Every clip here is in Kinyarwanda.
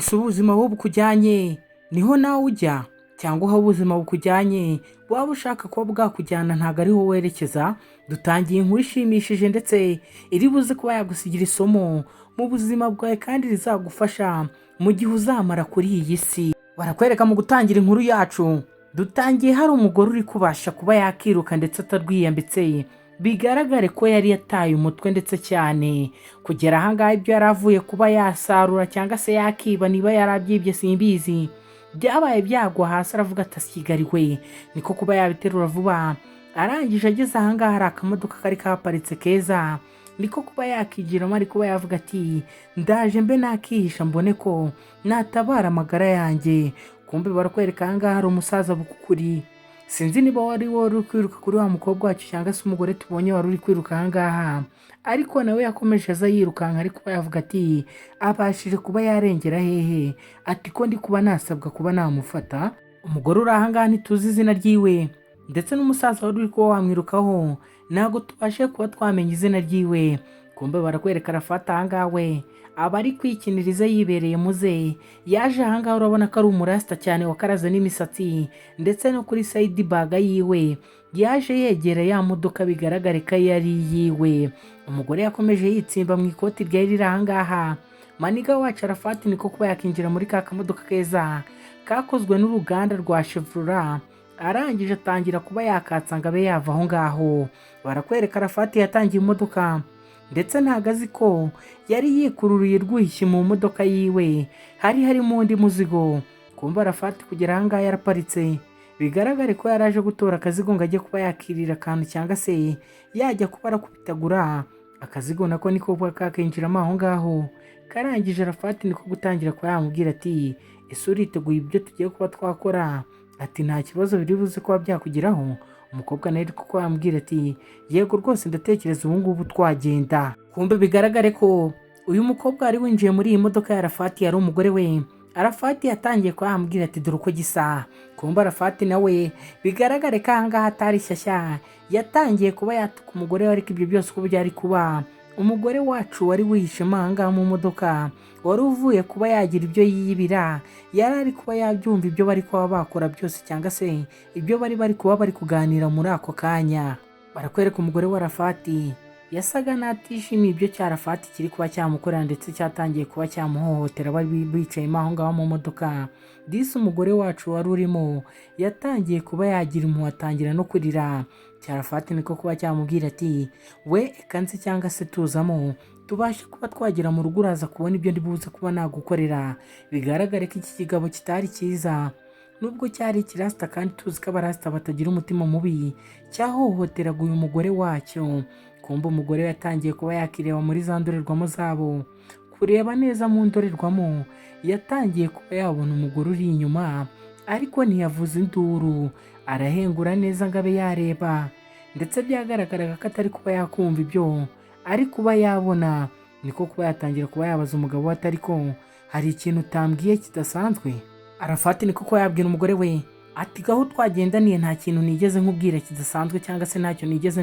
ese ubuzima wowe bukujyanye niho nawe ujya, cyangwa aho ubuzima bukujyanye waba ushaka kuba bwakujyana ntabwo ariho werekeza? Dutangiye inkuru ishimishije ndetse iri buze kuba yagusigira isomo mu buzima bwawe kandi rizagufasha mu gihe uzamara kuri iyi si. Barakwereka mu gutangira inkuru yacu, dutangiye hari umugore uri kubasha kuba yakiruka ndetse atarwiyambitse, bigaragare ko yari yataye umutwe ndetse cyane kugera ahangaha ibyo yari avuye kuba yasarura cyangwa se yakiba, niba yarabyibye simbizi, byabaye byagwa hasi. Aravuga ati asigariwe, niko kuba yabiterura vuba. Arangije ageze ahangaha hari akamodoka kari kaparitse keza, niko kuba yakigiramo, ari kuba yavuga ati ndaje mbe nakihisha mbone ko natabara amagara yanjye. Kumbe barakwereka ahangaha hari umusaza bukukuri. Sinzi niba wari uri kwiruka kuri wa mukobwa wacu cyangwa se umugore tubonye wari uri kwiruka ahangaha, ariko nawe yakomeje aza yirukanka, ari kuba yavuga ati abashije kuba yarengera hehe, ati ko ndi kuba nasabwa kuba namufata. Umugore uri ahangaha ntituzi izina ryiwe, ndetse n'umusaza wari uri kuba wamwirukaho ntabwo tubashe kuba twamenya izina ryiwe. Kumbe barakwereka arafata ahangaha we aba ari kwikiniriza yibereye muze. Yaje ahangaha urabona ko ari umurasta cyane wakaraze n'imisatsi, ndetse no kuri side bag yiwe yaje yegera ya modoka bigaragare ko yari yiwe. Umugore yakomeje yitsimba mu ikoti ryari riri ahangaha. Maniga wacu arafata niko kuba yakinjira muri ka kamodoka keza kakozwe n'uruganda rwa Chevrolet. Arangije atangira kuba yakatsa ngo abe yava aho ngaho. Barakwereka arafati yatangiye imodoka, ndetse ntago azi ko yari yikururiye rwihishye mu modoka yiwe, hari harimo undi muzigo. Kumva arafati kugera ahangaha yaraparitse, bigaragare ko yaraje gutora akazigo ngo ajye kuba yakirira akantu cyangwa se yajya kuba arakubitagura akazigo. Nako niko kuba kakinjiramo aho ngaho. Karangije arafati niko gutangira kuba yamubwira ati ese uriteguye ibyo tugiye kuba twakora? Ati nta kibazo biri buze kuba byakugeraho. Umukobwa nawe kuko yamubwira ati yego rwose ndatekereza ubu ngubu twagenda. Kumbe bigaragare ko uyu mukobwa wari winjiye muri iyi modoka ya Arafati yari umugore we. Arafati yatangiye kuba yamubwira ati dore uko gisa. Kumbe Arafati nawe bigaragare ko ahangaha atari shyashya, yatangiye kuba yatuka umugore we, ariko ibyo byose uko byari kuba umugore wacu wari wihishemo ahangaha mu modoka, wari uvuye kuba yagira ibyo yiyibira, yari ari kuba yabyumva ibyo bari kuba bakora byose cyangwa se ibyo bari kuba bari kuganira muri ako kanya. Barakwereka umugore wa Arafati yasaga n'atishimiye ibyo cya Arafati kiri kuba cyamukorera, ndetse cyatangiye kuba cyamuhohotera bari bicayemo aho ngaho mu modoka. Disi umugore wacu wari urimo yatangiye kuba yagira impuhwe, atangira no kurira. Cya Arafati niko kuba cyamubwira ati we ekanze cyangwa se tuzamo tubashe kuba twagera mu rugo, uraza kubona ibyo ndi buze kuba nagukorera. Bigaragare ko iki kigabo kitari cyiza, nubwo cyari ikirasta kandi tuzi ko abarasta batagira umutima mubi, cyahohoteraga uyu mugore wacyo. Kumva umugore yatangiye kuba yakireba muri za ndorerwamo zabo, kureba neza mu ndorerwamo yatangiye kuba yabona umugore uri inyuma, ariko ntiyavuze induru, arahengura neza ngo abe yareba, ndetse byagaragaraga ko atari kuba yakumva ibyo ari kuba yabona. Niko kuba yatangira kuba yabaza umugabo we atari ko hari ikintu utambwiye kidasanzwe? Arafati niko kuba yabwira umugore we ati gaho twagendaniye nta kintu nigeze nkubwira kidasanzwe cyangwa se ntacyo nigeze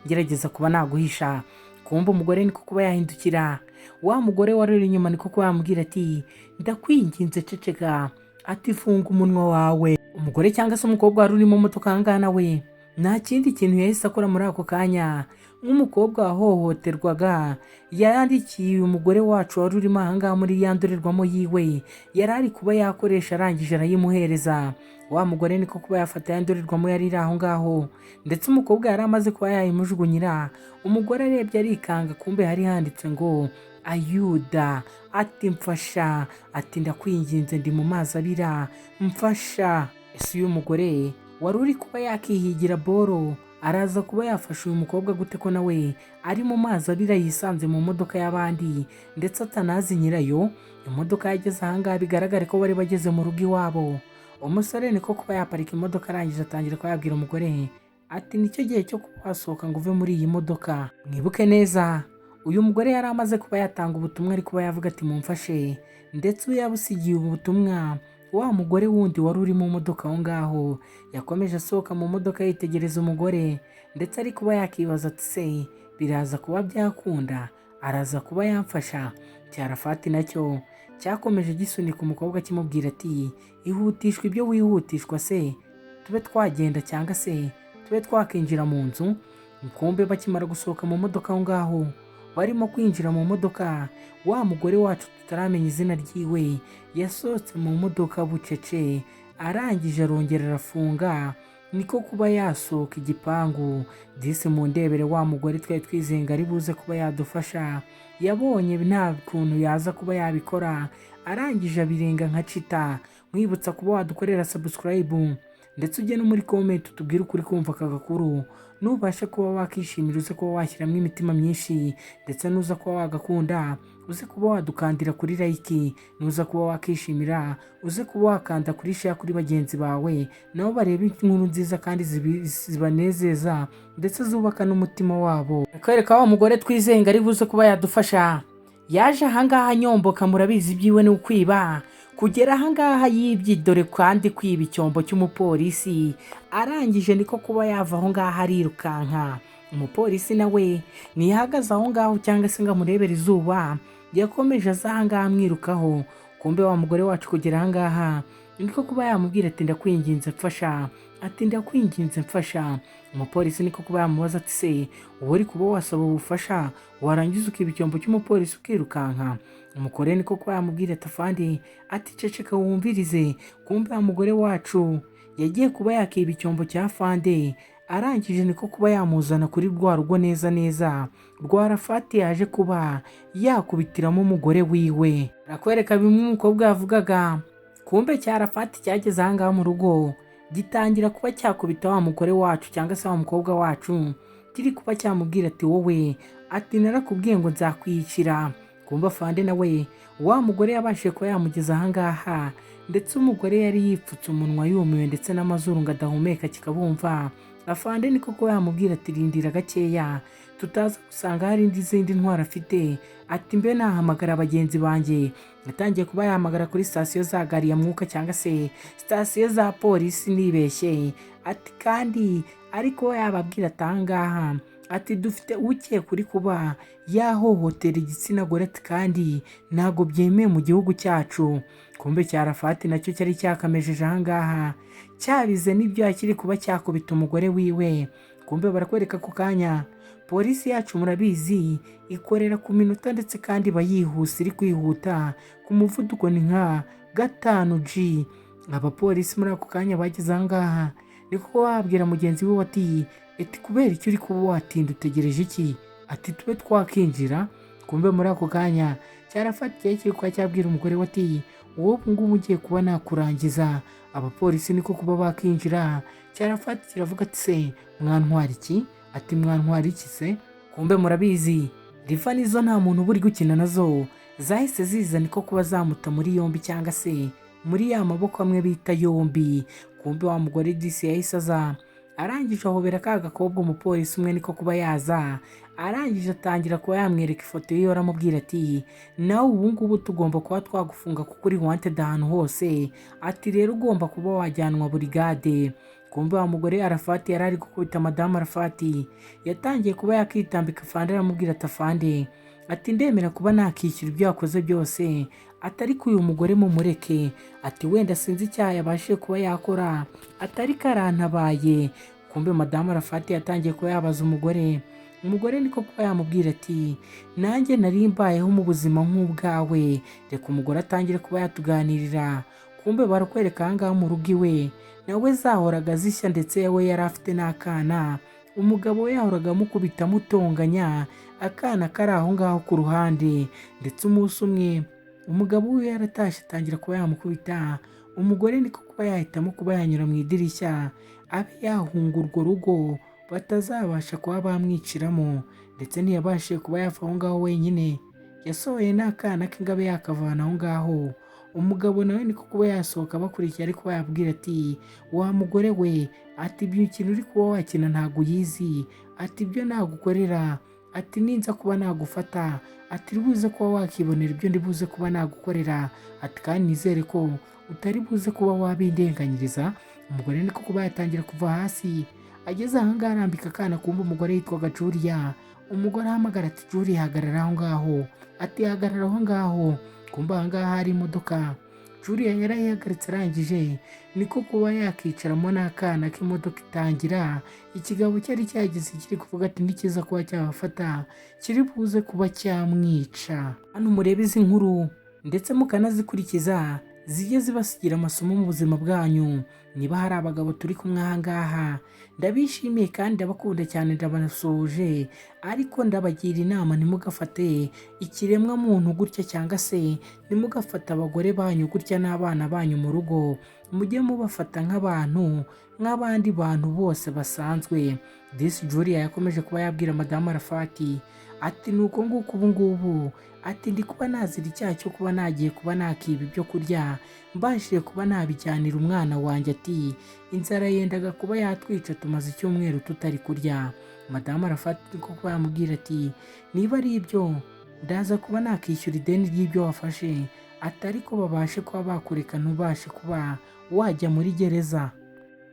ngerageza kuba naguhisha. Kumva umugore niko kuba yahindukira, wa mugore wari uri inyuma niko kuba yamubwira ati ndakwinginze ceceka, ati funga umunwa wawe. Umugore cyangwa se umukobwa wari uri mu modoka ahangaha nawe nta kindi kintu yahise akora muri ako kanya. Nk'umukobwa wahohoterwaga yandikiye umugore wacu wari urimo ahangaha muri ya ndorerwamo yiwe, yari ari kuba yakoresha, arangije arayimuhereza. Wa mugore niko kuba yafata ya ndorerwamo yari iri aho ngaho, ndetse umukobwa yari amaze kuba yayimujugunyira. Umugore arebye arikanga, kumbe hari handitse ngo Ayuda, ati mfasha, ati ndakwinginze ndi mu mazi abira mfasha. Ese uyu mugore wari uri kuba yakihigira boro araza kuba yafasha uyu mukobwa gute ko nawe ari mu mazi abira yisanze mu modoka y'abandi, ndetse atanazi nyirayo? Imodoka yageze ahangaha bigaragare ko bari bageze mu rugo iwabo. Umusore niko kuba yaparika imodoka, arangije atangira kuba yabwira umugore ati nicyo gihe cyo kuba wasohoka ngo uve muri iyi modoka. Mwibuke neza uyu mugore yari amaze kuba yatanga ubutumwa, ari kuba yavuga ati mumfashe, ndetse uyu yabusigiye ubu butumwa wa mugore wundi wari uri mu modoka aho ngaho. Yakomeje asohoka mu modoka yitegereza umugore, ndetse ari kuba yakibaza ati se biraza kuba byakunda, araza kuba yamfasha? Cya Arafati nacyo cyakomeje gisunika umukobwa kimubwira ati ihutishwa ibyo wihutishwa se, tube twagenda cyangwa se tube twakinjira mu nzu. Kumbe bakimara gusohoka mu modoka aho ngaho barimo kwinjira mu modoka, wa mugore wacu tutaramenya izina ryiwe yasohotse mu modoka bucece, arangije arongera arafunga, niko kuba yasohoka igipangu. Disi mu ndebere wa mugore twari twizenga ari buze kuba yadufasha, yabonye nta kuntu yaza kuba yabikora, arangije abirenga nka cita. Mwibutsa kuba wadukorera subscribe ndetse ujye no muri comment utubwire ukuri kumva aka gakuru, nubasha kuba wakishimira uze kuba washyiramo imitima myinshi, ndetse nuza kuba wagakunda uze kuba wadukandira kuri like, nuza kuba wakishimira uze kuba wakanda kuri share kuri bagenzi bawe, nabo barebe inkuru nziza kandi zibanezeza ndetse zubaka n'umutima wabo. Kwereka wa mugore twizenga ari buze kuba yadufasha, yaje ahangaha nyomboka, murabizi ibyiwe ni ukwiba. Kugera ahangaha yibye, dore kandi kwiba icyombo cy'umupolisi, arangije niko kuba yava aho ngaho arirukanka. Umupolisi nawe ntiyahagaze aho ngaho cyangwa se ngo amurebere izuba, yakomeje aza ahangaha amwirukaho. Kumbe wa mugore wacu kugera ahangaha niko kuba yamubwira ati ndakwinginze mfasha, ati ndakwinginze mfasha. Umupolisi niko kuba yamubaza ati se wowe uri kuba wasaba ubufasha warangiza ukiba icyombo cy'umupolisi ukirukanka? Umugore niko kuba yamubwira ati afande, ati ceceka wumvirize. Kumbe wa mugore wacu yagiye kuba yakiba icyombo cya fande, arangije niko kuba yamuzana kuri rwa rugo neza neza rwa Rafati yaje kuba yakubitiramo umugore wiwe. Arakwereka bimwe umukobwa yavugaga. Kumbe cya Rafati cyageze ahangaha mu rugo gitangira kuba cyakubita wa mugore wacu cyangwa se wa mukobwa wacu, kiri kuba cyamubwira ati wowe, ati narakubwiye ngo nzakwiyicira. Kumva fande nawe wa mugore yabashije kuba yamugeza ahangaha, ndetse umugore yari yipfutse umunwa yumiwe ndetse n'amazuru ngo adahumeka kikabumva. Afande niko kuba yamubwira ati rindira gakeya tutaza gusanga hari izindi ntwara afite, ati mbe nahamagara abagenzi banjye. Yatangiye kuba yahamagara kuri sitasiyo za gari ya mwuka cyangwa se sitasiyo za polisi nibeshye, ati kandi ariko yababwira ati ahangaha ati dufite ukekwa kuri kuba yahohotera igitsina gore, ati kandi ntabwo byemewe mu gihugu cyacu. Kumbe cya Rafati nacyo cyari cyakamejeje ahangaha, cyabize n'ibyo kiri kuba cyakubita umugore wiwe. Kumbe barakwereka ku kanya polisi yacu murabizi ikorera ku minota ndetse kandi bayihuse, iri kwihuta ku muvuduko ni nka 5G. Abapolisi muri ako kanya bageze ahangaha niko wabwira mugenzi we ati eti kubera icyo uri kuba watinda utegereje iki, ati tube twakinjira. Kumbe muri ako kanya cyarafatiye kiri kuba cyabwira umugore we ati wowe ngubu ugiye kuba nakurangiza. Abapolisi niko kuba bakinjira, cyarafati kiravuga ati se mwantwara iki, ati mwantwara iki se? Kumbe murabizi riva nizo nta muntu buri gukina nazo, zahise ziza niko kuba zamuta muri yombi cyangwa se muri ya maboko amwe bita yombi. Kumbe wa mugore disi yahise aza, arangije ahobera ka gakobwa umupolisi umwe niko kuba yaza, arangije atangira kuba yamwereka ifoto ye, aramubwira ati nawe ubu ngubu tugomba kuba twagufunga kuko uri wanted ahantu hose, ati rero ugomba kuba wajyanwa burigade. Kumbe wa mugore Arafati yari ari gukubita madamu Arafati, yatangiye kuba yakitambika. Afande aramubwira ati afande, ati ndemera kuba nakishyura ibyo yakoze byose, atari ko uyu mugore mumureke, ati wenda sinzi icyaha yabashije kuba yakora, atari karantabaye. Kumbe madamu Arafati yatangiye kuba yabaza umugore niko kuba yamubwira ati nanjye nari mbayeho mu buzima nk'ubwawe, reka umugore atangire kuba yatuganirira. Kumbe barakwereka ahangaha mu rugo iwe nawe zahoraga zishya, ndetse we yari afite n'akana, umugabo we yahoraga amukubita amutonganya, akana kari aho ngaho ku ruhande. Ndetse umunsi umwe umugabo we yaratashye atangira kuba yamukubita, umugore niko kuba yahitamo kuba yanyura mu idirishya abe yahunga urwo rugo batazabasha kuba bamwiciramo. Ndetse ntiyabashije kuba yava aho ngaho wenyine, yasohoye n'akana ke ngo abe yakavana aho ngaho. Umugabo nawe niko kuba yasohoka bakurikiye, ariko yabwira ati wa mugore we, ati ibyo kintu uri kuba wakina ntabwo uyizi, ati ibyo nagukorera, ati ninza kuba nagufata, ati buze kuba wakibonera ibyo ndi buze kuba nagukorera, ati kandi nizere ko utari buze kuba wabindenganyiriza. Umugore niko kuba yatangira kuva hasi, ageze ahangaha arambika akana. Kumva umugore yitwaga Julia. Umugore ahamagara ati Julia hagarara aho ngaho, ati hagarara aho ngaho. kumbe aha ngaha hari imodoka Julia yarayihagaritse arangije niko kuba yakicaramo n'akana k'imodoka itangira ikigabo cyari cyagize kiri kuvuga ati nikiza kuba cyabafata kiri buze kuba cyamwica. Hano murebe izi nkuru ndetse mukanazikurikiza zijye zibasigira amasomo mu buzima bwanyu. Niba hari abagabo turi kumwe aha ngaha ndabishimiye kandi ndabakunda cyane ndabasuhuje, ariko ndabagira inama ntimugafate ikiremwa muntu gutya cyangwa se ntimugafate abagore banyu gutya n'abana banyu mu rugo, mujye mubafata nk'abandi bantu bose basanzwe. This Julia yakomeje kuba yabwira Madamu Arafati ati nuko nguko ubu ngubu ati ndi kuba nazira icyaha cyo kuba nagiye kuba nakiba ibyo kurya mbashije kuba nabijyanira umwana wanjye, ati inzara yendaga kuba yatwica tumaze icyumweru tutari kurya. Madamu Arafati niko kuba yamubwira ati niba ari ibyo ndaza kuba nakishyura ideni ry'ibyo wafashe, atari ko babashe kuba bakureka ntubashe kuba wajya muri gereza.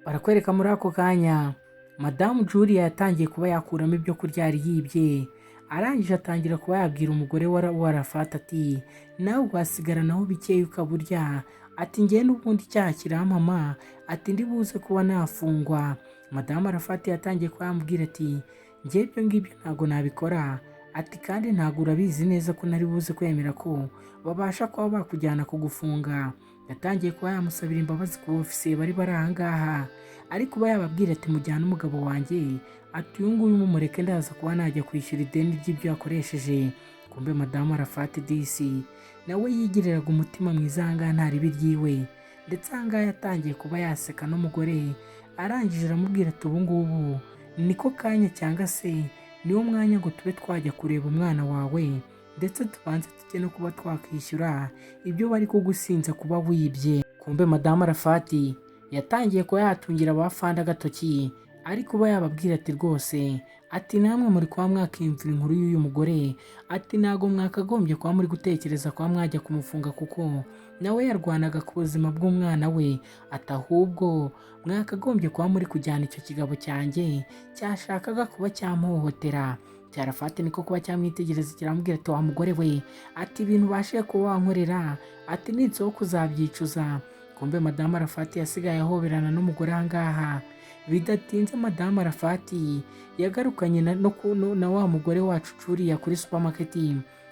Barakwereka muri ako kanya Madamu Julia yatangiye kuba yakuramo ibyo kurya yari yibye, arangije atangira kuba yabwira umugore wa Arafati ati nawe wasigaranaho bikeya ukaburya, ati njye n'ubundi icyaha kirampama, ati ndi buze kuba nafungwa. Madamu Arafati yatangiye kuba yamubwira ati njye ibyo ngibyo ntabwo nabikora, ati kandi ntabwo urabizi neza ko nari buze kwemera ko babasha kuba bakujyana kugufunga. Yatangiye kuba yamusabira imbabazi ku ofisiye bari aha ngaha, ariko kuba yababwira ati mujyane umugabo wanjye, ati uyu nguyu mumureke ndaza kuba najya kwishyura ideni ry'ibyo yakoresheje. Kumbe Madamu Arafati disi nawe yigiriraga umutima mwiza aha ngaha nta ribi ryiwe, ndetse aha ngaha yatangiye kuba yaseka n'umugore, arangije aramubwira ati ubu ngubu niko kanya cyangwa se niwo mwanya ngo tube twajya kureba umwana wawe, ndetse tubanze tujye no kuba twakwishyura ibyo bari kugusinza kuba wibye. Kumbe Madamu Arafati yatangiye kuba yatungira abafanda agatoki, ariko kuba yababwira ati rwose ati namwe muri kuba mwakiyumvira inkuru y'uyu mugore, ati ntago mwakagombye kuba muri gutekereza kuba mwajya kumufunga kuko nawe yarwanaga ku buzima bw'umwana we, ati ahubwo mwakagombye kuba muri kujyana icyo kigabo cyanjye cyashakaga kuba cyamuhohotera. Arafati niko kuba cyamwitegereza kiramubwira ati wa mugore we, ati ibintu ubashije kuba wankorera ati ninsoho kuzabyicuza. Kumbe Madamu Arafati yasigaye ahoberana n'umugore aha ngaha. Bidatinze Madamu Arafati yagarukanye na wa mugore wacu Julia kuri supermarket,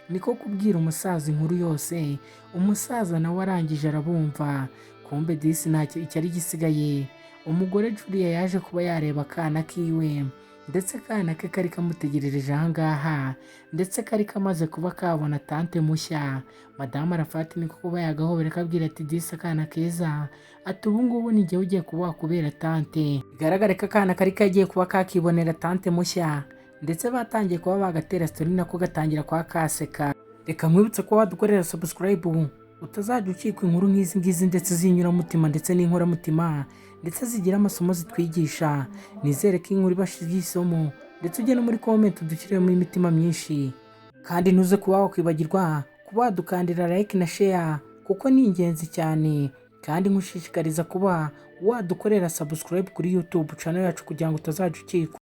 niko kubwira umusaza inkuru yose. Umusaza nawe arangije arabumva. Kumbe disi ntacyo icyari gisigaye, umugore Julia yaje kuba yareba akana kiwe, ndetse akana ke kari kamutegerereje aha ngaha, ndetse kari kamaze kuba kabona tante mushya. Madamu Arafati niko kuba yagahobera akabwira ati disi akana keza, ati ubu ngubu ni njyewe ugiye kuba wakubera tante. Bigaragare ko akana kari kagiye kuba kakibonera tante mushya, ndetse batangiye kuba bagatera story nako gatangira kwa kaseka. Reka mwibutse ko wadukorera subscribe utazajya ucikwa inkuru nk'izi ngizi ndetse z'inyuramutima ndetse n'inkoramutima ndetse zigira amasomo zitwigisha. Nizere ko inkuru ibashije isomo, ndetse ujye no muri comment udushyiremo imitima myinshi, kandi ntuze kuba wakwibagirwa kuba wadukandira like na share kuko ni ingenzi cyane, kandi nkushishikariza kuba wadukorera subscribe kuri YouTube channel yacu kugira ngo utazajya ucikwa.